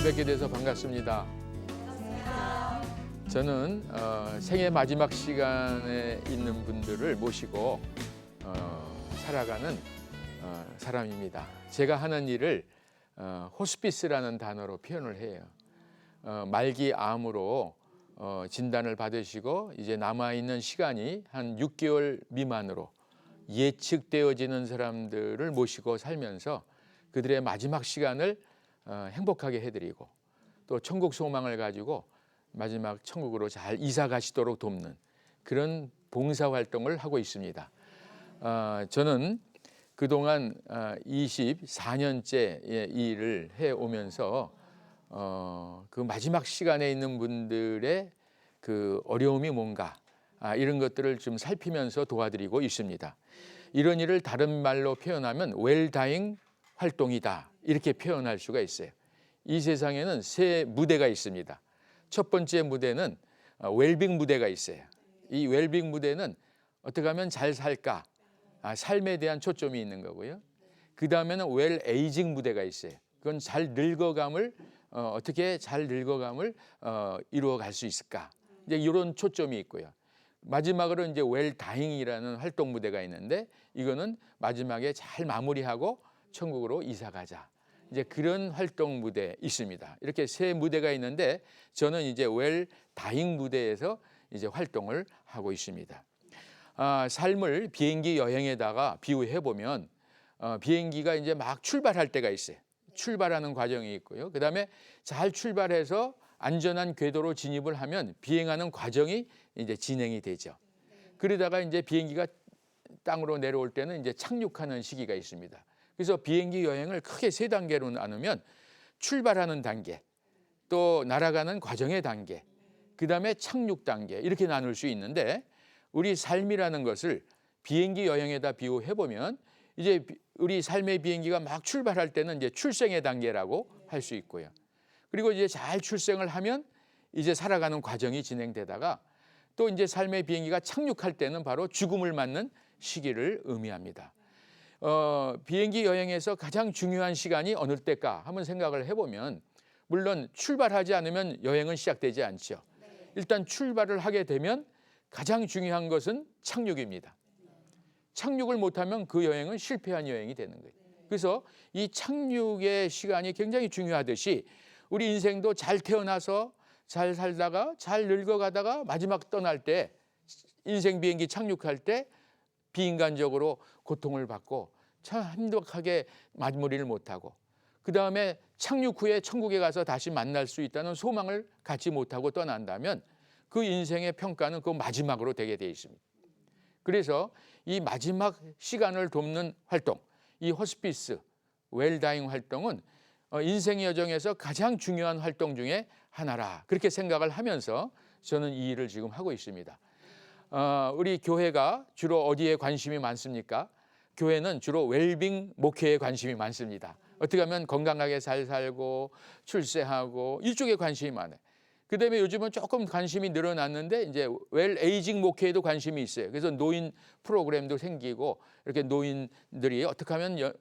만나 뵙게 돼서 반갑습니다. 저는 생애 마지막 시간에 있는 분들을 모시고 살아가는 사람입니다. 제가 하는 일을 호스피스라는 단어로 표현을 해요. 말기 암으로 진단을 받으시고 이제 남아있는 시간이 한 6개월 미만으로 예측되어지는 사람들을 모시고 살면서 그들의 마지막 시간을 행복하게 해드리고 또 천국 소망을 가지고 마지막 천국으로 잘 이사 가시도록 돕는 그런 봉사활동을 하고 있습니다. 저는 그동안 24년째 이 일을 해오면서 그 마지막 시간에 있는 분들의 그 어려움이 뭔가 이런 것들을 좀 살피면서 도와드리고 있습니다. 이런 일을 다른 말로 표현하면 웰다잉 활동이다 이렇게 표현할 수가 있어요. 이 세상에는 세 무대가 있습니다. 첫 번째 무대는 웰빙 무대가 있어요. 이 웰빙 무대는 어떻게 하면 잘 살까 삶에 대한 초점이 있는 거고요. 그 다음에는 웰 에이징 무대가 있어요. 그건 잘 늙어감을 어떻게 잘 늙어감을 이루어갈 수 있을까 이제 이런 초점이 있고요. 마지막으로 이제 웰 다잉이라는 활동 무대가 있는데 이거는 마지막에 잘 마무리하고 천국으로 이사 가자. 이제 그런 활동 무대 있습니다. 이렇게 세 무대가 있는데 저는 이제 웰 다잉 무대에서 이제 활동을 하고 있습니다. 삶을 비행기 여행에다가 비유해 보면 비행기가 이제 막 출발할 때가 있어요. 출발하는 과정이 있고요. 그다음에 잘 출발해서 안전한 궤도로 진입을 하면 비행하는 과정이 이제 진행이 되죠. 그러다가 이제 비행기가 땅으로 내려올 때는 이제 착륙하는 시기가 있습니다. 그래서 비행기 여행을 크게 세 단계로 나누면 출발하는 단계, 또 날아가는 과정의 단계, 그 다음에 착륙 단계 이렇게 나눌 수 있는데 우리 삶이라는 것을 비행기 여행에다 비유해 보면 이제 우리 삶의 비행기가 막 출발할 때는 이제 출생의 단계라고 할 수 있고요. 그리고 이제 잘 출생을 하면 이제 살아가는 과정이 진행되다가 또 이제 삶의 비행기가 착륙할 때는 바로 죽음을 맞는 시기를 의미합니다. 비행기 여행에서 가장 중요한 시간이 어느 때일까 한번 생각을 해보면 물론 출발하지 않으면 여행은 시작되지 않죠. 일단 출발을 하게 되면 가장 중요한 것은 착륙입니다. 착륙을 못하면 그 여행은 실패한 여행이 되는 거예요. 그래서 이 착륙의 시간이 굉장히 중요하듯이 우리 인생도 잘 태어나서 잘 살다가 잘 늙어가다가 마지막 떠날 때 인생 비행기 착륙할 때 비인간적으로 고통을 받고 참 행복하게 마무리를 못하고 그 다음에 착륙 후에 천국에 가서 다시 만날 수 있다는 소망을 갖지 못하고 떠난다면 그 인생의 평가는 그 마지막으로 되게 되어 있습니다. 그래서 이 마지막 시간을 돕는 활동, 이 호스피스 웰다잉 활동은 인생 여정에서 가장 중요한 활동 중에 하나라 그렇게 생각을 하면서 저는 이 일을 지금 하고 있습니다. 우리 교회가 주로 어디에 관심이 많습니까? 교회는 주로 웰빙 목회에 관심이 많습니다. 어떻게 하면 건강하게 잘 살고 출세하고 이쪽에 관심이 많아요. 그다음에 요즘은 조금 관심이 늘어났는데 이제 웰 에이징 목회에도 관심이 있어요. 그래서 노인 프로그램도 생기고 이렇게 노인들이 어떻게 하면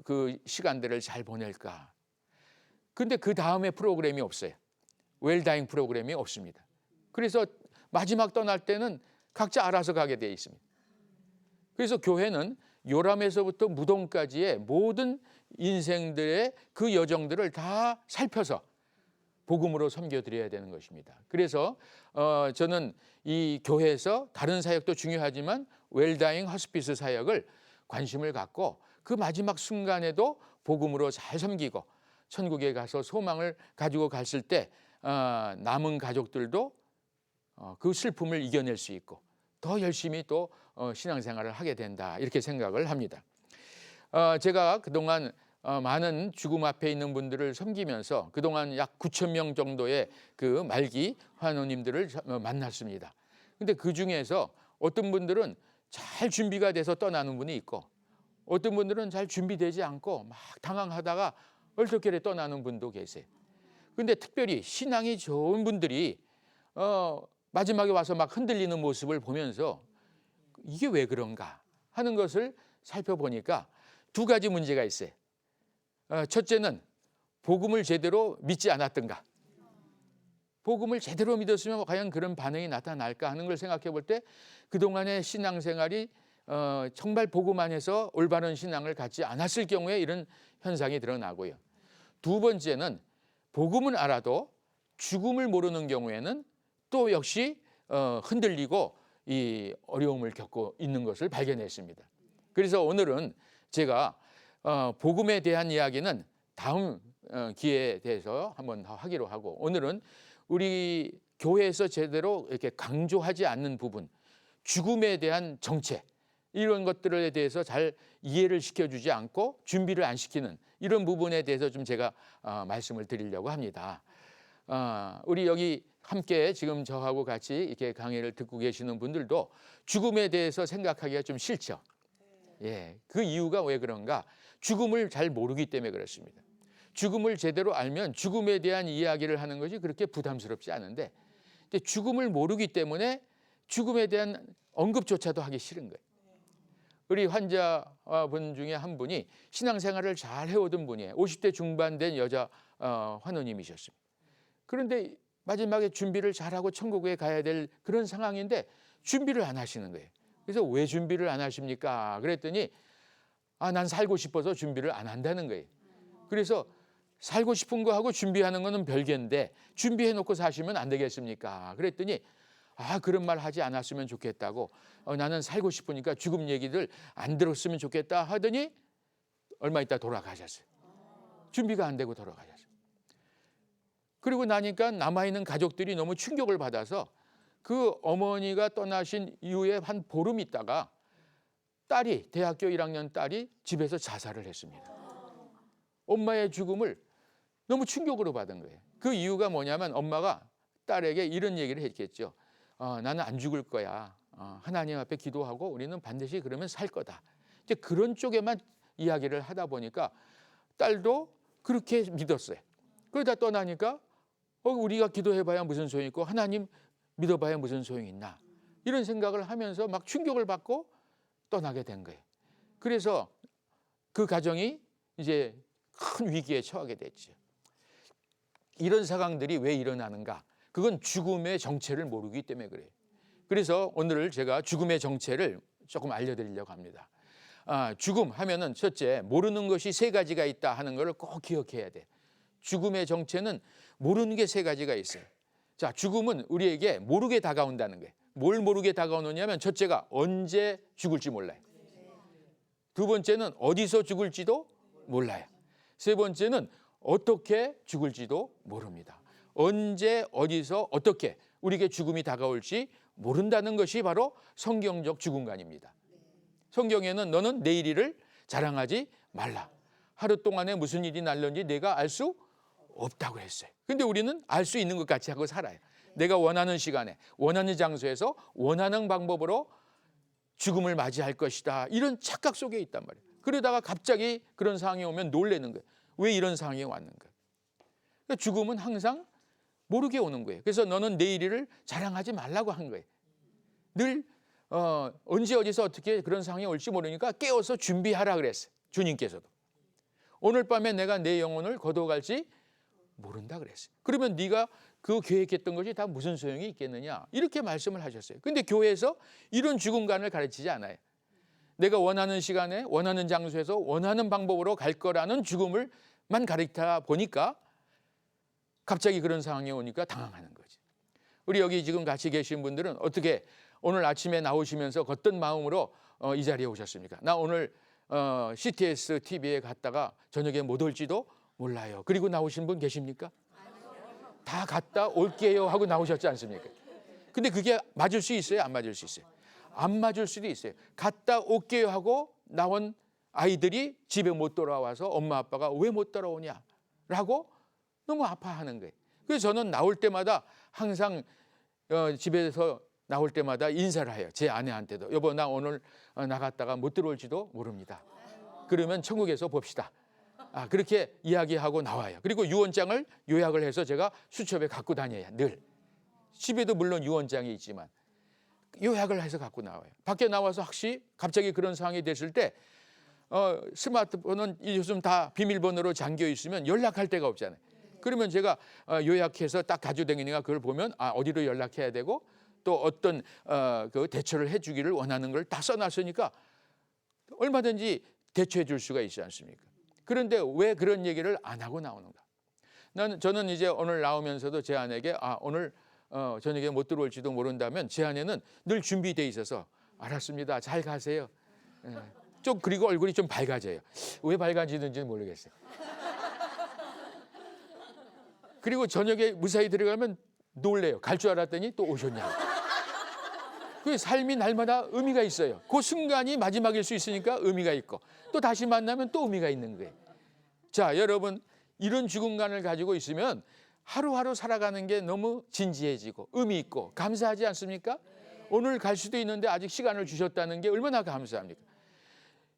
그 시간들을 잘 보낼까. 근데 그 다음에 프로그램이 없어요. 웰다잉 프로그램이 없습니다. 그래서 마지막 떠날 때는 각자 알아서 가게 되어 있습니다. 그래서 교회는 요람에서부터 무덤까지의 모든 인생들의 그 여정들을 다 살펴서 복음으로 섬겨드려야 되는 것입니다. 그래서 저는 이 교회에서 다른 사역도 중요하지만 웰다잉 호스피스 사역을 관심을 갖고 그 마지막 순간에도 복음으로 잘 섬기고 천국에 가서 소망을 가지고 갔을 때 남은 가족들도 그 슬픔을 이겨낼 수 있고 더 열심히 또 신앙생활을 하게 된다 이렇게 생각을 합니다. 제가 그동안 많은 죽음 앞에 있는 분들을 섬기면서 그동안 약 9천 명 정도의 그 말기 환우님들을 만났습니다. 근데 그 중에서 어떤 분들은 잘 준비가 돼서 떠나는 분이 있고 어떤 분들은 잘 준비되지 않고 막 당황하다가 얼떨결에 떠나는 분도 계세요. 근데 특별히 신앙이 좋은 분들이 마지막에 와서 막 흔들리는 모습을 보면서 이게 왜 그런가 하는 것을 살펴보니까 두 가지 문제가 있어요. 첫째는 복음을 제대로 믿지 않았던가? 복음을 제대로 믿었으면 과연 그런 반응이 나타날까 하는 걸 생각해 볼 때 그동안의 신앙생활이 정말 복음 안에서 올바른 신앙을 갖지 않았을 경우에 이런 현상이 드러나고요. 두 번째는 복음은 알아도 죽음을 모르는 경우에는 또 역시 흔들리고 이 어려움을 겪고 있는 것을 발견했습니다. 그래서 오늘은 제가 복음에 대한 이야기는 다음 기회에 대해서 한번 더 하기로 하고, 오늘은 우리 교회에서 제대로 이렇게 강조하지 않는 부분, 죽음에 대한 정체, 이런 것들에 대해서 잘 이해를 시켜주지 않고 준비를 안 시키는 이런 부분에 대해서 좀 제가 말씀을 드리려고 합니다. 우리 여기 함께 지금 저하고 같이 이렇게 강의를 듣고 계시는 분들도 죽음에 대해서 생각하기가 좀 싫죠. 예, 그 이유가 왜 그런가? 죽음을 잘 모르기 때문에 그렇습니다. 죽음을 제대로 알면 죽음에 대한 이야기를 하는 것이 그렇게 부담스럽지 않은데, 죽음을 모르기 때문에 죽음에 대한 언급조차도 하기 싫은 거예요. 우리 환자분 중에 한 분이 신앙생활을 잘 해오던 분이에요. 50대 중반 된 여자 환우님이셨습니다. 그런데 마지막에 준비를 잘하고 천국에 가야 될 그런 상황인데 준비를 안 하시는 거예요. 그래서 왜 준비를 안 하십니까? 그랬더니 난 살고 싶어서 준비를 안 한다는 거예요. 그래서 살고 싶은 거하고 준비하는 거는 별개인데 준비해놓고 사시면 안 되겠습니까? 그랬더니 그런 말 하지 않았으면 좋겠다고, 나는 살고 싶으니까 죽음 얘기들 안 들었으면 좋겠다 하더니 얼마 있다 돌아가셨어요. 준비가 안 되고 돌아가셨어요. 그리고 나니까 남아있는 가족들이 너무 충격을 받아서 그 어머니가 떠나신 이후에 한 보름 있다가 딸이, 대학교 1학년 딸이 집에서 자살을 했습니다. 엄마의 죽음을 너무 충격으로 받은 거예요. 그 이유가 뭐냐면 엄마가 딸에게 이런 얘기를 했겠죠. 나는 안 죽을 거야. 하나님 앞에 기도하고 우리는 반드시 그러면 살 거다. 이제 그런 쪽에만 이야기를 하다 보니까 딸도 그렇게 믿었어요. 그러다 떠나니까 우리가 기도해봐야 무슨 소용이 있고 하나님 믿어봐야 무슨 소용이 있나, 이런 생각을 하면서 막 충격을 받고 떠나게 된 거예요. 그래서 그 가정이 이제 큰 위기에 처하게 됐죠. 이런 상황들이 왜 일어나는가? 그건 죽음의 정체를 모르기 때문에 그래요. 그래서 오늘 제가 죽음의 정체를 조금 알려드리려고 합니다. 죽음 하면은 첫째, 모르는 것이 세 가지가 있다 하는 걸 꼭 기억해야 돼. 죽음의 정체는 모르는 게 세 가지가 있어요. 자, 죽음은 우리에게 모르게 다가온다는 거예요. 뭘 모르게 다가오느냐면 첫째가 언제 죽을지 몰라요. 두 번째는 어디서 죽을지도 몰라요. 세 번째는 어떻게 죽을지도 모릅니다. 언제, 어디서, 어떻게 우리에게 죽음이 다가올지 모른다는 것이 바로 성경적 죽음관입니다. 성경에는 너는 내일 일을 자랑하지 말라. 하루 동안에 무슨 일이 날는지 내가 알 수 없다고 했어요. 근데 우리는 알 수 있는 것 같이 하고 살아요. 내가 원하는 시간에, 원하는 장소에서, 원하는 방법으로 죽음을 맞이할 것이다, 이런 착각 속에 있단 말이에요. 그러다가 갑자기 그런 상황이 오면 놀라는 거예요. 왜 이런 상황이 왔는가? 그러니까 죽음은 항상 모르게 오는 거예요. 그래서 너는 내일 일을 자랑하지 말라고 한 거예요. 늘 언제 어디서 어떻게 그런 상황이 올지 모르니까 깨워서 준비하라 그랬어요. 주님께서도. 오늘 밤에 내가 내 영혼을 거둬갈지 모른다 그랬어요. 그러면 네가 그 계획했던 것이 다 무슨 소용이 있겠느냐, 이렇게 말씀을 하셨어요. 근데 교회에서 이런 죽음관을 가르치지 않아요. 내가 원하는 시간에 원하는 장소에서 원하는 방법으로 갈 거라는 죽음을만 가르치다 보니까 갑자기 그런 상황이 오니까 당황하는 거지. 우리 여기 지금 같이 계신 분들은 어떻게 오늘 아침에 나오시면서 어떤 마음으로 이 자리에 오셨습니까? 나 오늘 CTS TV에 갔다가 저녁에 못 올지도 몰라요. 그리고 나오신 분 계십니까? 다 갔다 올게요 하고 나오셨지 않습니까? 근데 그게 맞을 수 있어요? 안 맞을 수 있어요? 안 맞을 수도 있어요. 갔다 올게요 하고 나온 아이들이 집에 못 돌아와서 엄마 아빠가 왜 못 돌아오냐 라고 너무 아파하는 거예요. 그래서 저는 나올 때마다 항상 집에서 나올 때마다 인사를 해요. 제 아내한테도. 여보, 나 오늘 나갔다가 못 들어올지도 모릅니다. 그러면 천국에서 봅시다. 그렇게 이야기하고 나와요. 그리고 유언장을 요약을 해서 제가 수첩에 갖고 다녀야 늘. 집에도 물론 유언장이 있지만 요약을 해서 갖고 나와요. 밖에 나와서 혹시 갑자기 그런 상황이 됐을 때 스마트폰은 요즘 다 비밀번호로 잠겨 있으면 연락할 데가 없잖아요. 그러면 제가 요약해서 딱 가지고 다니니까 그걸 보면 어디로 연락해야 되고 또 어떤 그 대처를 해주기를 원하는 걸 다 써놨으니까 얼마든지 대처해 줄 수가 있지 않습니까? 그런데 왜 그런 얘기를 안 하고 나오는가? 저는 이제 오늘 나오면서도 제 아내에게 오늘 저녁에 못 들어올지도 모른다면 제 아내는 늘 준비돼 있어서 알았습니다. 잘 가세요. 좀 그리고 얼굴이 좀 밝아져요. 왜 밝아지는지는 모르겠어요. 그리고 저녁에 무사히 들어가면 놀래요. 갈 줄 알았더니 또 오셨냐고. 그 삶이 날마다 의미가 있어요. 그 순간이 마지막일 수 있으니까 의미가 있고 또 다시 만나면 또 의미가 있는 거예요. 자, 여러분 이런 죽음관을 가지고 있으면 하루하루 살아가는 게 너무 진지해지고 의미 있고 감사하지 않습니까? 오늘 갈 수도 있는데 아직 시간을 주셨다는 게 얼마나 감사합니까?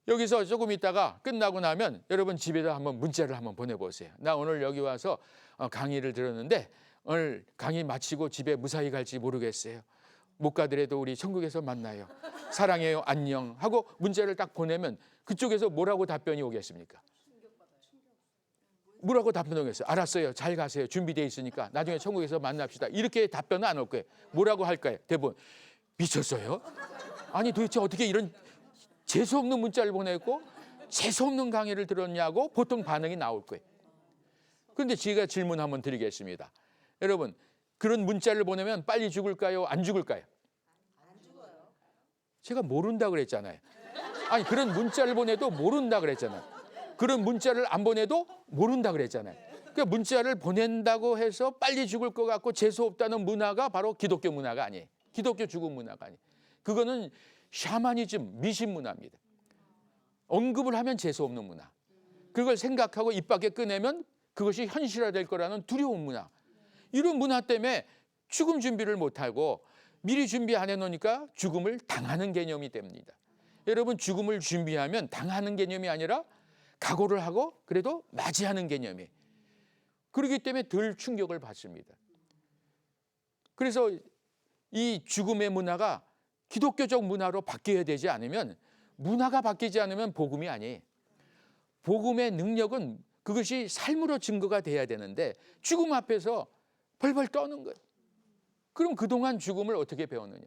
여기서 조금 있다가 끝나고 나면 여러분 집에다 한번 문자를 한번 보내보세요. 나 오늘 여기 와서 강의를 들었는데 오늘 강의 마치고 집에 무사히 갈지 모르겠어요. 못 가더라도 우리 천국에서 만나요. 사랑해요. 안녕 하고 문자를 딱 보내면 그쪽에서 뭐라고 답변이 오겠습니까? 뭐라고 답변 오겠어요? 알았어요. 잘 가세요. 준비되어 있으니까 나중에 천국에서 만납시다. 이렇게 답변은 안 올 거예요. 뭐라고 할까요? 대부분 미쳤어요? 아니 도대체 어떻게 이런 재수없는 문자를 보냈고 재수없는 강의를 들었냐고 보통 반응이 나올 거예요. 그런데 제가 질문 한번 드리겠습니다. 여러분 그런 문자를 보내면 빨리 죽을까요? 안 죽을까요? 안 죽어요. 제가 모른다 그랬잖아요. 아니 그런 문자를 보내도 모른다 그랬잖아요. 그런 문자를 안 보내도 모른다 그랬잖아요. 그러니까 문자를 보낸다고 해서 빨리 죽을 것 같고 재수없다는 문화가 바로 기독교 문화가 아니에요. 기독교 죽음 문화가 아니에요. 그거는 샤머니즘, 미신 문화입니다. 언급을 하면 재수없는 문화. 그걸 생각하고 입 밖에 꺼내면 그것이 현실화될 거라는 두려운 문화. 이런 문화 때문에 죽음 준비를 못하고 미리 준비 안 해놓으니까 죽음을 당하는 개념이 됩니다. 여러분 죽음을 준비하면 당하는 개념이 아니라 각오를 하고 그래도 맞이하는 개념이에요. 그렇기 때문에 덜 충격을 받습니다. 그래서 이 죽음의 문화가 기독교적 문화로 바뀌어야 되지 않으면 문화가 바뀌지 않으면 복음이 아니에요. 복음의 능력은 그것이 삶으로 증거가 돼야 되는데 죽음 앞에서 벌벌 떠는 거예요. 그럼 그동안 죽음을 어떻게 배웠느냐.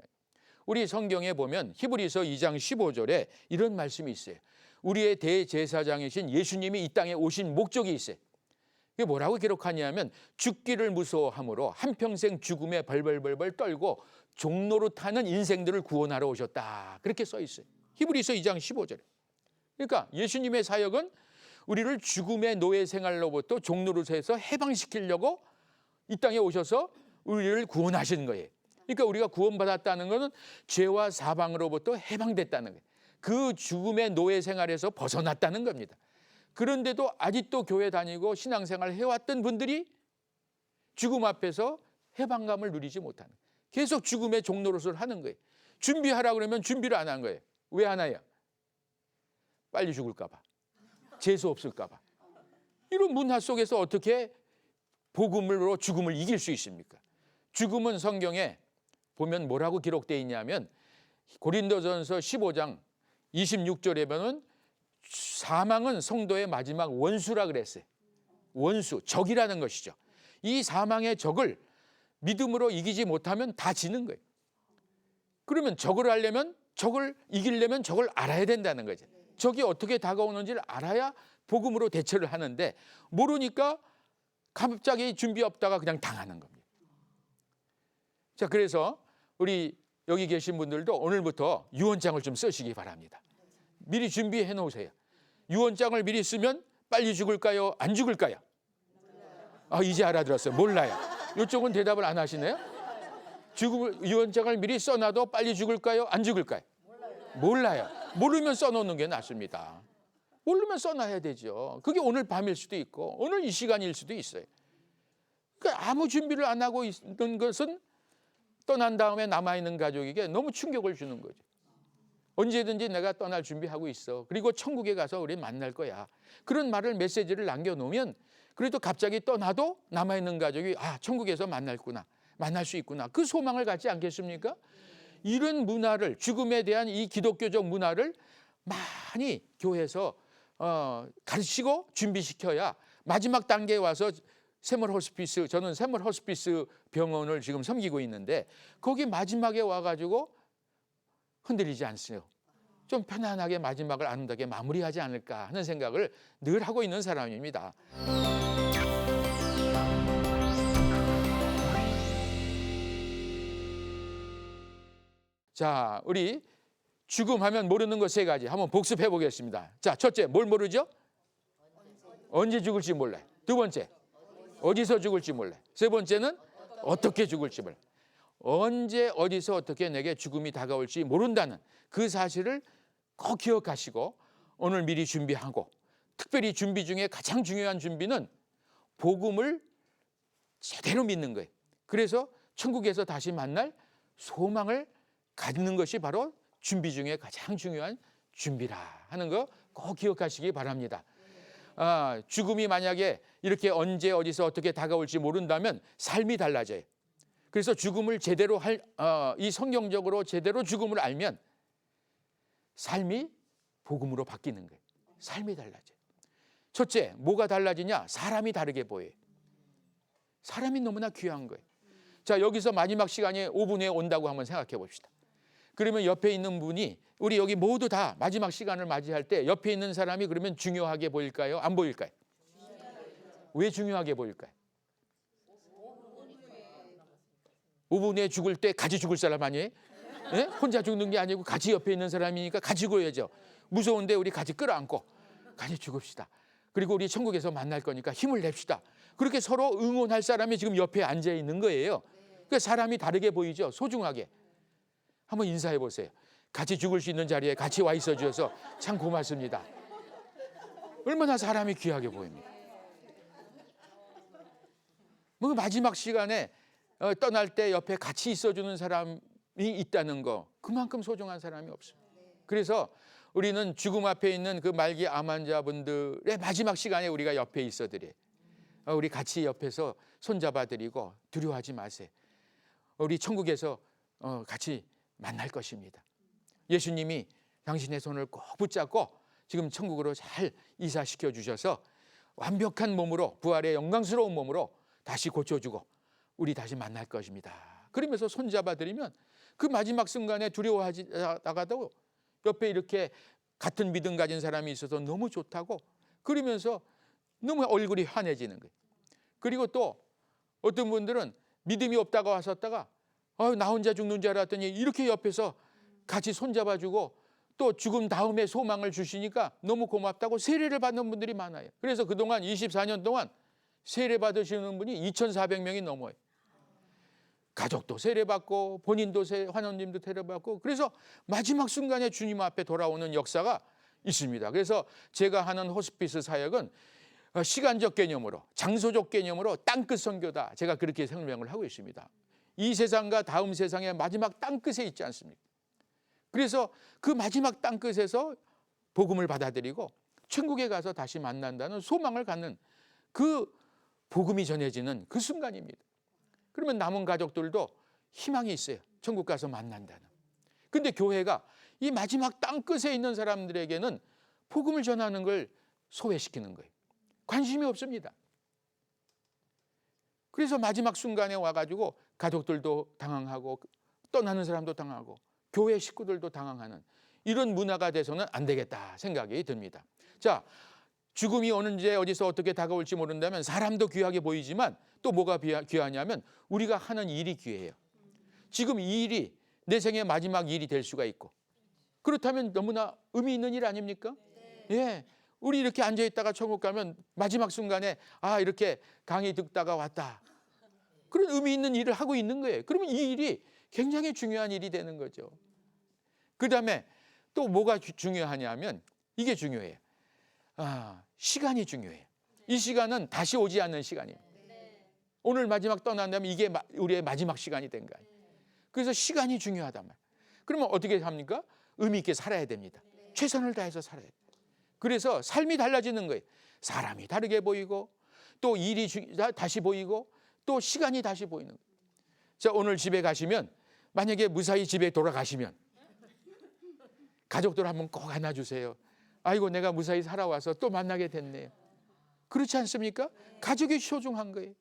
우리 성경에 보면 히브리서 2장 15절에 이런 말씀이 있어요. 우리의 대제사장이신 예수님이 이 땅에 오신 목적이 있어요. 이게 뭐라고 기록하냐면 죽기를 무서워함으로 한평생 죽음에 벌벌벌벌 떨고 종로로 타는 인생들을 구원하러 오셨다. 그렇게 써 있어요. 히브리서 2장 15절에. 그러니까 예수님의 사역은 우리를 죽음의 노예 생활로부터 종노릇에서 해방시키려고 이 땅에 오셔서 우리를 구원하신 거예요. 그러니까 우리가 구원받았다는 것은 죄와 사방으로부터 해방됐다는 거예요. 그 죽음의 노예 생활에서 벗어났다는 겁니다. 그런데도 아직도 교회 다니고 신앙생활 해왔던 분들이 죽음 앞에서 해방감을 누리지 못하는 거예요. 계속 죽음의 종노릇을 하는 거예요. 준비하라 그러면 준비를 안 한 거예요. 왜 안 해요? 빨리 죽을까 봐. 재수 없을까 봐. 이런 문화 속에서 어떻게 복음으로 죽음을 이길 수 있습니까? 죽음은 성경에 보면 뭐라고 기록되어 있냐면 고린도전서 15장 26절에 보면 사망은 성도의 마지막 원수라 그랬어요. 원수, 적이라는 것이죠. 이 사망의 적을 믿음으로 이기지 못하면 다 지는 거예요. 그러면 적을 하려면 적을 이기려면 적을 알아야 된다는 거죠. 적이 어떻게 다가오는지를 알아야 복음으로 대처를 하는데 모르니까 갑자기 준비 없다가 그냥 당하는 겁니다. 자, 그래서 우리 여기 계신 분들도 오늘부터 유언장을 좀 쓰시기 바랍니다. 미리 준비해 놓으세요. 유언장을 미리 쓰면 빨리 죽을까요? 안 죽을까요? 이제 알아들었어요. 몰라요. 이쪽은 대답을 안 하시네요. 유언장을 미리 써놔도 빨리 죽을까요? 안 죽을까요? 몰라요. 모르면 써놓는 게 낫습니다. 모르면 써놔야 되죠. 그게 오늘 밤일 수도 있고 오늘 이 시간일 수도 있어요. 그러니까 아무 준비를 안 하고 있는 것은 떠난 다음에 남아있는 가족에게 너무 충격을 주는 거죠. 언제든지 내가 떠날 준비하고 있어. 그리고 천국에 가서 우리 만날 거야. 그런 말을 메시지를 남겨놓으면 그래도 갑자기 떠나도 남아있는 가족이 천국에서 만날구나. 만날 수 있구나. 그 소망을 갖지 않겠습니까? 이런 문화를 죽음에 대한 이 기독교적 문화를 많이 교회에서 가르치고 준비시켜야 마지막 단계에 와서 샘물 호스피스, 저는 샘물 호스피스 병원을 지금 섬기고 있는데 거기 마지막에 와가지고 흔들리지 않으세요. 좀 편안하게 마지막을 아름답게 마무리하지 않을까 하는 생각을 늘 하고 있는 사람입니다. 자, 우리 죽음하면 모르는 것 세 가지 한번 복습해 보겠습니다. 자, 첫째, 뭘 모르죠? 언제 죽을지 몰라요. 두 번째, 어디서 죽을지 몰라요. 세 번째는 어떻게 죽을지 몰라요. 언제 어디서 어떻게 내게 죽음이 다가올지 모른다는 그 사실을 꼭 기억하시고 오늘 미리 준비하고, 특별히 준비 중에 가장 중요한 준비는 복음을 제대로 믿는 거예요. 그래서 천국에서 다시 만날 소망을 갖는 것이 바로 준비 중에 가장 중요한 준비라 하는 거 꼭 기억하시기 바랍니다. 죽음이 만약에 이렇게 언제 어디서 어떻게 다가올지 모른다면 삶이 달라져요. 그래서 죽음을 제대로 이 성경적으로 제대로 죽음을 알면 삶이 복음으로 바뀌는 거예요. 삶이 달라져요. 첫째, 뭐가 달라지냐? 사람이 다르게 보여요. 사람이 너무나 귀한 거예요. 자, 여기서 마지막 시간이 5분 후에 온다고 한번 생각해 봅시다. 그러면 옆에 있는 분이, 우리 여기 모두 다 마지막 시간을 맞이할 때 옆에 있는 사람이 그러면 중요하게 보일까요? 안 보일까요? 왜 중요하게 보일까요? 5분 후에 죽을 때 같이 죽을 사람 아니에요? 예? 혼자 죽는 게 아니고 같이 옆에 있는 사람이니까 같이 죽어야죠. 무서운데 우리 같이 끌어안고 같이 죽읍시다. 그리고 우리 천국에서 만날 거니까 힘을 냅시다. 그렇게 서로 응원할 사람이 지금 옆에 앉아 있는 거예요. 그러니까 사람이 다르게 보이죠. 소중하게. 한번 인사해 보세요. 같이 죽을 수 있는 자리에 같이 와 있어 주셔서 참 고맙습니다. 얼마나 사람이 귀하게 보입니다. 뭐 마지막 시간에 떠날 때 옆에 같이 있어주는 사람이 있다는 거, 그만큼 소중한 사람이 없습니다. 그래서 우리는 죽음 앞에 있는 그 말기 암 환자분들의 마지막 시간에 우리가 옆에 있어드려요. 우리 같이 옆에서 손잡아드리고 두려워하지 마세요. 우리 천국에서 같이 만날 것입니다. 예수님이 당신의 손을 꼭 붙잡고 지금 천국으로 잘 이사시켜 주셔서 완벽한 몸으로, 부활의 영광스러운 몸으로 다시 고쳐주고 우리 다시 만날 것입니다. 그러면서 손잡아드리면 그 마지막 순간에 두려워하다가도 옆에 이렇게 같은 믿음 가진 사람이 있어서 너무 좋다고 그러면서 너무 얼굴이 환해지는 거예요. 그리고 또 어떤 분들은 믿음이 없다가 왔었다가 나 혼자 죽는 줄 알았더니 이렇게 옆에서 같이 손잡아주고 또 죽음 다음에 소망을 주시니까 너무 고맙다고 세례를 받는 분들이 많아요. 그래서 그동안 24년 동안 세례 받으시는 분이 2,400명이 넘어요. 가족도 세례받고 본인도 환원님도 세례받고, 그래서 마지막 순간에 주님 앞에 돌아오는 역사가 있습니다. 그래서 제가 하는 호스피스 사역은 시간적 개념으로, 장소적 개념으로 땅끝 선교다, 제가 그렇게 설명을 하고 있습니다. 이 세상과 다음 세상의 마지막 땅끝에 있지 않습니까? 그래서 그 마지막 땅끝에서 복음을 받아들이고 천국에 가서 다시 만난다는 소망을 갖는 그 복음이 전해지는 그 순간입니다. 그러면 남은 가족들도 희망이 있어요. 천국 가서 만난다는. 근데 교회가 이 마지막 땅끝에 있는 사람들에게는 복음을 전하는 걸 소외시키는 거예요. 관심이 없습니다. 그래서 마지막 순간에 와가지고 가족들도 당황하고 떠나는 사람도 당하고 교회 식구들도 당황하는 이런 문화가 돼서는 안 되겠다 생각이 듭니다. 자, 죽음이 언제 어디서 어떻게 다가올지 모른다면 사람도 귀하게 보이지만 또 뭐가 귀하냐면 우리가 하는 일이 귀해요. 지금 이 일이 내 생의 마지막 일이 될 수가 있고, 그렇다면 너무나 의미 있는 일 아닙니까? 예, 우리 이렇게 앉아있다가 천국 가면 마지막 순간에 이렇게 강의 듣다가 왔다, 그런 의미 있는 일을 하고 있는 거예요. 그러면 이 일이 굉장히 중요한 일이 되는 거죠. 그 다음에 또 뭐가 중요하냐면 이게 중요해요. 시간이 중요해요. 이 시간은 다시 오지 않는 시간이에요. 오늘 마지막 떠난다면 이게 우리의 마지막 시간이 된 거예요. 그래서 시간이 중요하단 말이에요. 그러면 어떻게 합니까? 의미 있게 살아야 됩니다. 최선을 다해서 살아야 돼요. 그래서 삶이 달라지는 거예요. 사람이 다르게 보이고 또 일이 다시 보이고 또 시간이 다시 보이는 거예요. 자, 오늘 집에 가시면 만약에 무사히 집에 돌아가시면 가족들 한번 꼭 안아주세요. 아이고 내가 무사히 살아와서 또 만나게 됐네요. 그렇지 않습니까? 가족이 소중한 거예요.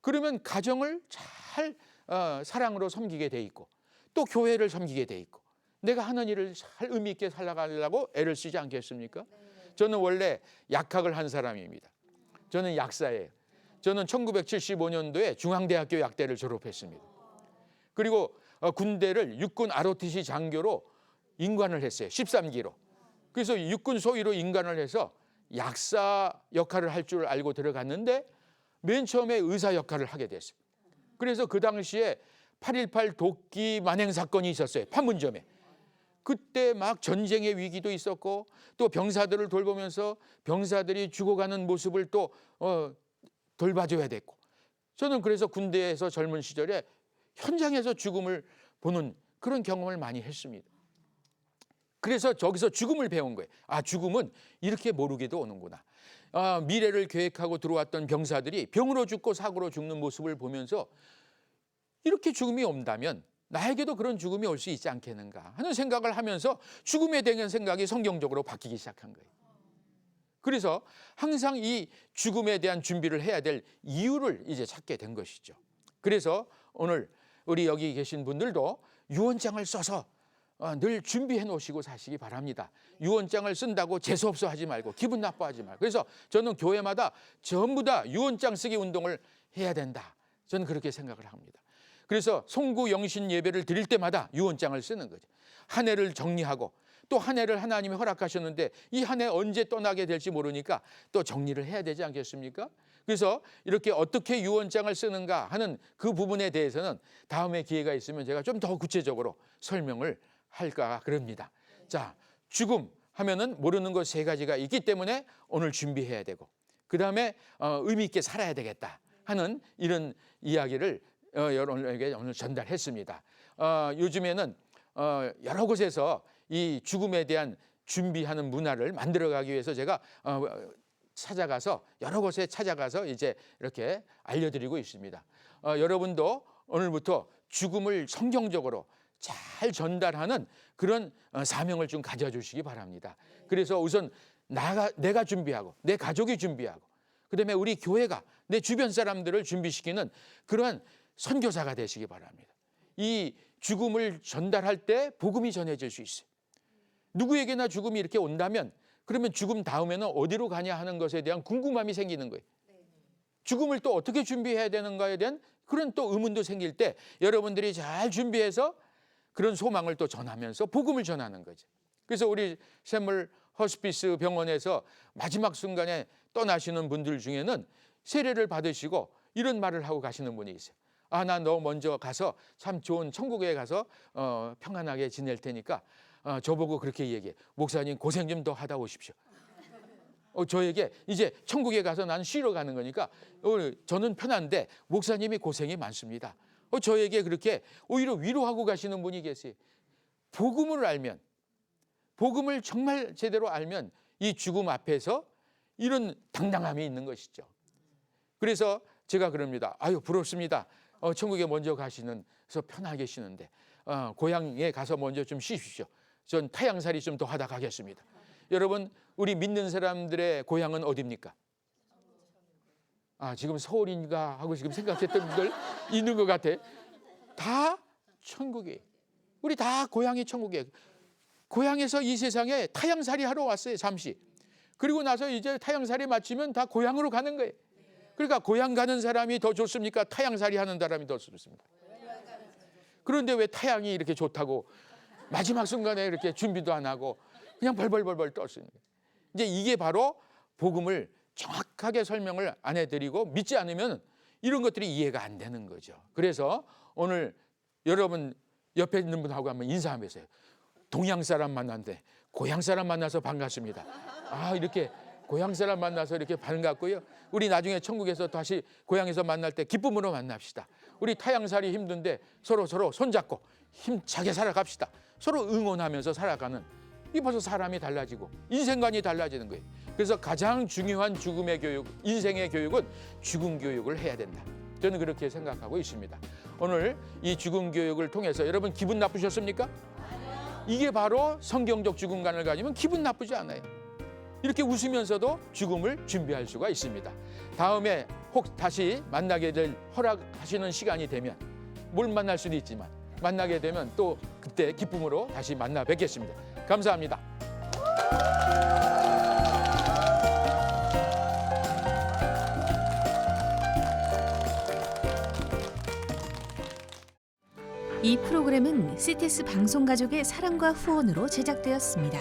그러면 가정을 잘 사랑으로 섬기게 돼 있고 또 교회를 섬기게 돼 있고 내가 하는 일을 잘 의미 있게 살아가려고 애를 쓰지 않겠습니까? 저는 원래 약학을 한 사람입니다. 저는 약사예요. 저는 1975년도에 중앙대학교 약대를 졸업했습니다. 그리고 군대를 육군 ROTC 장교로 임관을 했어요. 13기로. 그래서 육군 소위로 임관을 해서 약사 역할을 할 줄 알고 들어갔는데 맨 처음에 의사 역할을 하게 됐어요. 그래서 그 당시에 8.18 도끼 만행 사건이 있었어요. 판문점에. 그때 막 전쟁의 위기도 있었고 또 병사들을 돌보면서 병사들이 죽어가는 모습을 또 돌봐줘야 됐고 저는 그래서 군대에서 젊은 시절에 현장에서 죽음을 보는 그런 경험을 많이 했습니다. 그래서 저기서 죽음을 배운 거예요. 아, 죽음은 이렇게 모르게도 오는구나. 미래를 계획하고 들어왔던 병사들이 병으로 죽고 사고로 죽는 모습을 보면서 이렇게 죽음이 온다면 나에게도 그런 죽음이 올 수 있지 않겠는가 하는 생각을 하면서 죽음에 대한 생각이 성경적으로 바뀌기 시작한 거예요. 그래서 항상 이 죽음에 대한 준비를 해야 될 이유를 이제 찾게 된 것이죠. 그래서 오늘 우리 여기 계신 분들도 유언장을 써서 늘 준비해 놓으시고 사시기 바랍니다. 유언장을 쓴다고 재수없어 하지 말고 기분 나빠하지 말고. 그래서 저는 교회마다 전부 다 유언장 쓰기 운동을 해야 된다. 저는 그렇게 생각을 합니다. 그래서 송구 영신 예배를 드릴 때마다 유언장을 쓰는 거죠. 한 해를 정리하고 또 한 해를 하나님이 허락하셨는데 이 한 해 언제 떠나게 될지 모르니까 또 정리를 해야 되지 않겠습니까? 그래서 이렇게 어떻게 유언장을 쓰는가 하는 그 부분에 대해서는 다음에 기회가 있으면 제가 좀 더 구체적으로 설명을 할까 그럽니다. 자, 죽음 하면은 모르는 것 세 가지가 있기 때문에 오늘 준비해야 되고 그 다음에 의미 있게 살아야 되겠다 하는 이런 이야기를 여러분에게 오늘 전달했습니다. 요즘에는 여러 곳에서 이 죽음에 대한 준비하는 문화를 만들어가기 위해서 제가 찾아가서 여러 곳에 찾아가서 이제 이렇게 알려드리고 있습니다. 여러분도 오늘부터 죽음을 성경적으로 잘 전달하는 그런 사명을 좀 가져주시기 바랍니다. 그래서 우선 내가 준비하고 내 가족이 준비하고 그다음에 우리 교회가 내 주변 사람들을 준비시키는 그러한 선교사가 되시기 바랍니다. 이 죽음을 전달할 때 복음이 전해질 수 있어요. 누구에게나 죽음이 이렇게 온다면 그러면 죽음 다음에는 어디로 가냐 하는 것에 대한 궁금함이 생기는 거예요. 죽음을 또 어떻게 준비해야 되는가에 대한 그런 또 의문도 생길 때 여러분들이 잘 준비해서 그런 소망을 또 전하면서 복음을 전하는 거죠. 그래서 우리 샘물 허스피스 병원에서 마지막 순간에 떠나시는 분들 중에는 세례를 받으시고 이런 말을 하고 가시는 분이 있어요. 아, 나 너 먼저 가서 참 좋은 천국에 가서 평안하게 지낼 테니까 저보고 그렇게 얘기해. 목사님 고생 좀 더 하다 오십시오. 저에게 이제 천국에 가서 나는 쉬러 가는 거니까 저는 편한데 목사님이 고생이 많습니다. 저에게 그렇게 오히려 위로하고 가시는 분이 계세요. 복음을 알면, 복음을 정말 제대로 알면 이 죽음 앞에서 이런 당당함이 있는 것이죠. 그래서 제가 그럽니다. 아유, 부럽습니다. 천국에 먼저 가시는서 편하게 쉬는데 고향에 가서 먼저 좀 쉬십시오. 전 타향살이 좀 더 하다 가겠습니다. 여러분, 우리 믿는 사람들의 고향은 어디입니까? 지금 서울인가 하고 지금 생각했던 분들 있는 것 같아. 다 천국이에요. 우리 다 고향이 천국이에요. 고향에서 이 세상에 타향살이 하러 왔어요, 잠시. 그리고 나서 이제 타향살이 마치면 다 고향으로 가는 거예요. 그러니까 고향 가는 사람이 더 좋습니까? 타향살이 하는 사람이 더 좋습니까? 그런데 왜 타향이 이렇게 좋다고 마지막 순간에 이렇게 준비도 안 하고 그냥 벌벌벌벌 떴습니다. 이제 이게 바로 복음을 정확하게 설명을 안 해드리고 믿지 않으면 이런 것들이 이해가 안 되는 거죠. 그래서 오늘 여러분 옆에 있는 분하고 한번 인사 한번 해주세요. 동양 사람 만났는데 고향 사람 만나서 반갑습니다. 이렇게 고향 사람 만나서 이렇게 반갑고요. 우리 나중에 천국에서 다시 고향에서 만날 때 기쁨으로 만납시다. 우리 타향살이 힘든데 서로 손잡고 힘차게 살아갑시다. 서로 응원하면서 살아가는 이 벌써 사람이 달라지고 인생관이 달라지는 거예요. 그래서 가장 중요한 죽음의 교육, 인생의 교육은 죽음 교육을 해야 된다. 저는 그렇게 생각하고 있습니다. 오늘 이 죽음 교육을 통해서 여러분 기분 나쁘셨습니까? 이게 바로 성경적 죽음관을 가지면 기분 나쁘지 않아요. 이렇게 웃으면서도 죽음을 준비할 수가 있습니다. 다음에 혹 다시 만나게 될 허락하시는 시간이 되면 뭘 만날 수도 있지만 만나게 되면 또 그때 기쁨으로 다시 만나 뵙겠습니다. 감사합니다. 이 프로그램은 CTS 방송가족의 사랑과 후원으로 제작되었습니다.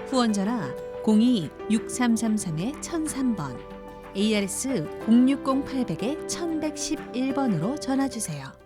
후원 전화 02-6333-1003번, ARS 060-800-1111번으로 전화 주세요.